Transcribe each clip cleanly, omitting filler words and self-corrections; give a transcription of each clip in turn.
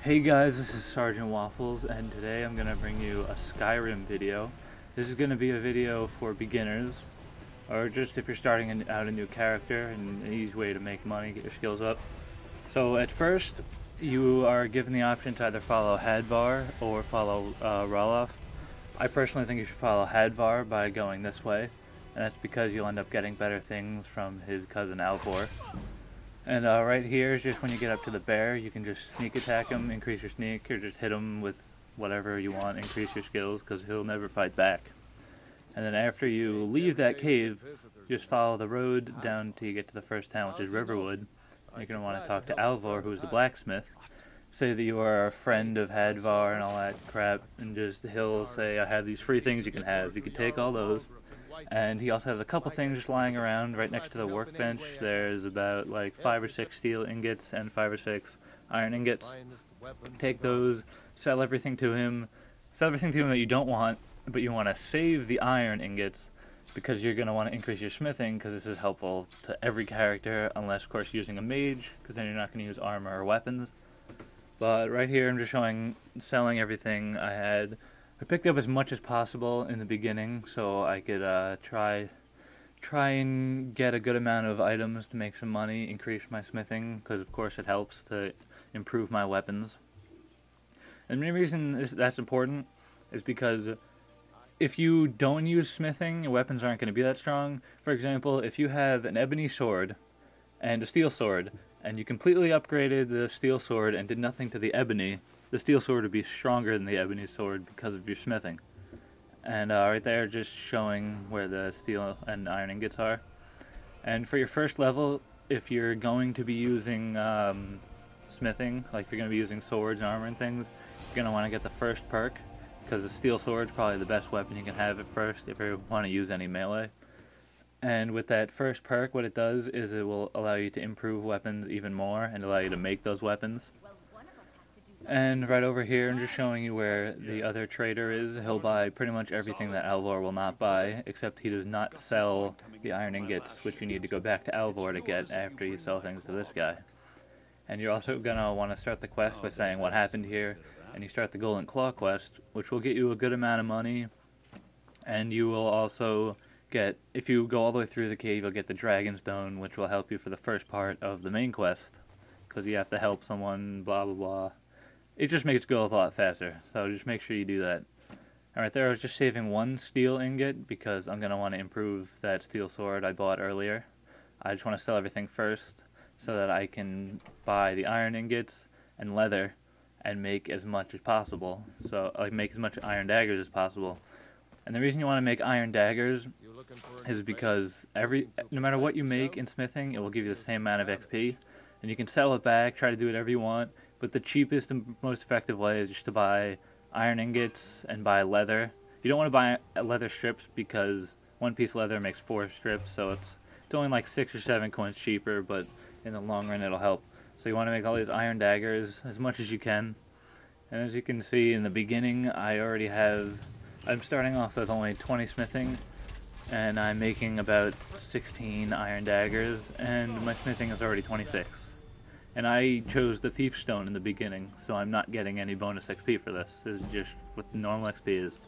Hey guys, this is Sergeant Waffles, and today I'm going to bring you a Skyrim video. This is going to be a video for beginners, or just if you're starting out a new character, and an easy way to make money, get your skills up. So at first, you are given the option to either follow Hadvar or follow Ralof. I personally think you should follow Hadvar by going this way, and that's because you'll end up getting better things from his cousin Alvor. And right here is just when you get up to the bear, you can just sneak attack him, increase your sneak, or just hit him with whatever you want, increase your skills, because he'll never fight back. And then after you leave that cave, just follow the road down until you get to the first town, which is Riverwood. You're going to want to talk to Alvor, who's the blacksmith. Say that you are a friend of Hadvar and all that crap, and just he'll say, I have these free things you can have. You can take all those. And he also has a couple things just lying around right next to the workbench. There's about like 5 or 6 steel ingots and 5 or 6 iron ingots. Take those, sell everything to him that you don't want, but you want to save the iron ingots because you're going to want to increase your smithing, because this is helpful to every character, unless of course using a mage, because then you're not going to use armor or weapons. But right here I'm just showing selling everything I had. I picked up as much as possible in the beginning so I could try and get a good amount of items to make some money, increase my smithing, because of course it helps to improve my weapons. And the main reason that's important is because if you don't use smithing, your weapons aren't going to be that strong. For example, if you have an ebony sword and a steel sword, and you completely upgraded the steel sword and did nothing to the ebony, the steel sword would be stronger than the ebony sword because of your smithing. And right there, just showing where the steel and iron ingots are. And for your first level, if you're going to be using smithing, like if you're going to be using swords and armor and things, you're going to want to get the first perk, because the steel sword's probably the best weapon you can have at first if you want to use any melee. And with that first perk, what it does is it will allow you to improve weapons even more and allow you to make those weapons. And right over here, I'm just showing you where the other trader is. He'll buy pretty much everything that Alvor will not buy, except he does not sell the iron ingots, which you need to go back to Alvor to get after you sell things to this guy. And you're also going to want to start the quest by saying what happened here, and you start the Golden Claw quest, which will get you a good amount of money, and you will also get, if you go all the way through the cave, you'll get the Dragon Stone, which will help you for the first part of the main quest, because you have to help someone, blah blah blah. It just makes it go a lot faster, so just make sure you do that. Alright, there I was just saving 1 steel ingot because I'm going to want to improve that steel sword I bought earlier. I just want to sell everything first so that I can buy the iron ingots and leather and make as much as possible. So like make as much iron daggers as possible. And the reason you want to make iron daggers is because no matter what you make in smithing, it will give you the same amount of XP. And you can sell it back, try to do whatever you want. But the cheapest and most effective way is just to buy iron ingots and buy leather. You don't want to buy leather strips because 1 piece of leather makes 4 strips, so it's only like 6 or 7 coins cheaper, but in the long run it'll help. So you want to make all these iron daggers as much as you can. And as you can see in the beginning, I'm starting off with only 20 smithing, and I'm making about 16 iron daggers, and my smithing is already 26. And I chose the Thief Stone in the beginning, so I'm not getting any bonus XP for this. This is just what the normal XP is.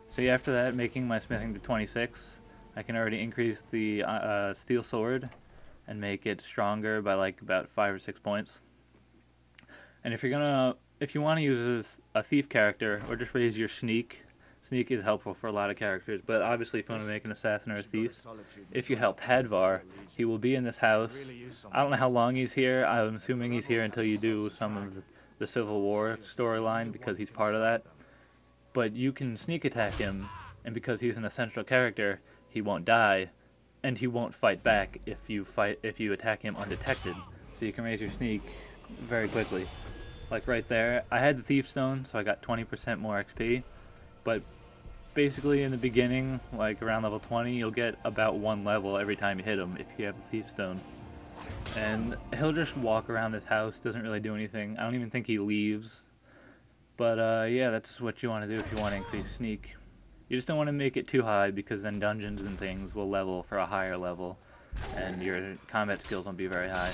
So after that, making my smithing to 26, I can already increase the steel sword and make it stronger by like about 5 or 6 points. And if you want to use a thief character, or just raise your sneak. Sneak is helpful for a lot of characters, but obviously if you want to make an assassin or a thief, if you helped Hadvar, he will be in this house. I don't know how long he's here. I'm assuming he's here until you do some of the Civil War storyline, because he's part of that. But you can sneak attack him, and because he's an essential character, he won't die, and he won't fight back if you attack him undetected. So you can raise your sneak very quickly. Like right there, I had the Thief Stone, so I got 20% more XP. But basically in the beginning, like around level 20, you'll get about 1 level every time you hit him if you have the Thief Stone. And he'll just walk around this house, doesn't really do anything. I don't even think he leaves. But yeah, that's what you want to do if you want to increase sneak. You just don't want to make it too high, because then dungeons and things will level for a higher level, and your combat skills won't be very high.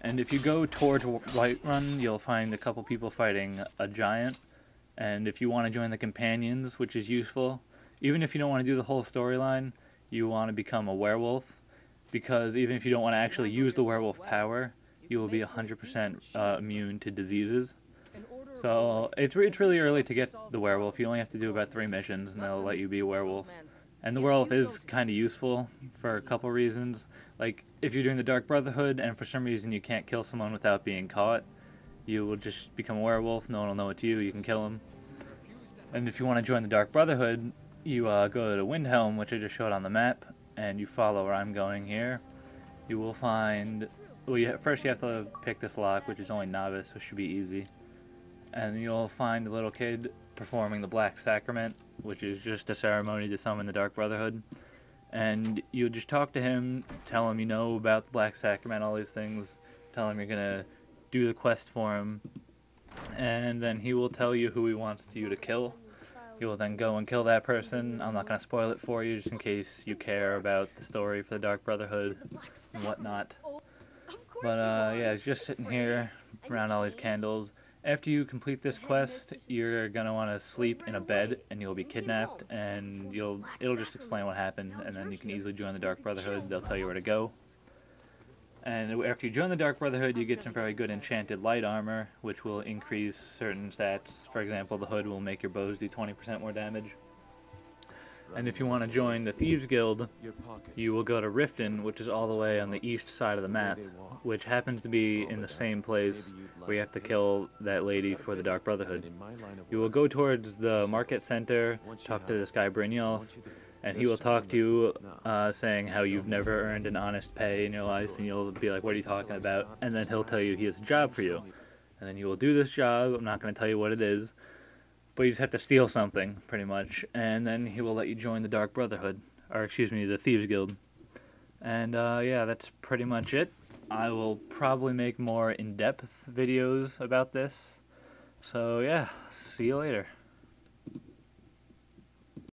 And if you go towards Whiterun, you'll find a couple people fighting a giant. And if you want to join the companions, which is useful, even if you don't want to do the whole storyline, you want to become a werewolf, because even if you don't want to actually use the werewolf power, you will be 100% immune to diseases. So it's really early to get the werewolf. You only have to do about 3 missions and they'll let you be a werewolf. And the werewolf is kind of useful for a couple reasons. Like, if you're doing the Dark Brotherhood and for some reason you can't kill someone without being caught, you will just become a werewolf, no one will know it's you, you can kill them. And if you want to join the Dark Brotherhood, you go to Windhelm, which I just showed on the map, and you follow where I'm going here. You will find... Well, first you have to pick this lock, which is only novice, so it should be easy. And you'll find a little kid performing the Black Sacrament, which is just a ceremony to summon the Dark Brotherhood. And you just talk to him, tell him you know about the Black Sacrament, all these things, tell him you're gonna do the quest for him, and then he will tell you who he wants you to kill. You will then go and kill that person. I'm not gonna spoil it for you, just in case you care about the story for the Dark Brotherhood and whatnot. But yeah, he's just sitting here around all these candles. After you complete this quest, you're gonna want to sleep in a bed, and you'll be kidnapped, and it'll just explain what happened, and then you can easily join the Dark Brotherhood. They'll tell you where to go. And after you join the Dark Brotherhood, you get some very good enchanted light armor, which will increase certain stats. For example, the hood will make your bows do 20% more damage. And if you want to join the Thieves Guild, you will go to Riften, which is all the way on the east side of the map, which happens to be in the same place where you have to kill that lady for the Dark Brotherhood. You will go towards the market center, talk to this guy Brynjolf, and he will talk to you saying how you've never earned an honest pay in your life, and you'll be like, what are you talking about? And then he'll tell you he has a job for you. And then you will do this job. I'm not going to tell you what it is, but you just have to steal something, pretty much. And then he will let you join the Dark Brotherhood, or excuse me, the Thieves Guild. And yeah, that's pretty much it. I will probably make more in-depth videos about this. So yeah, see you later.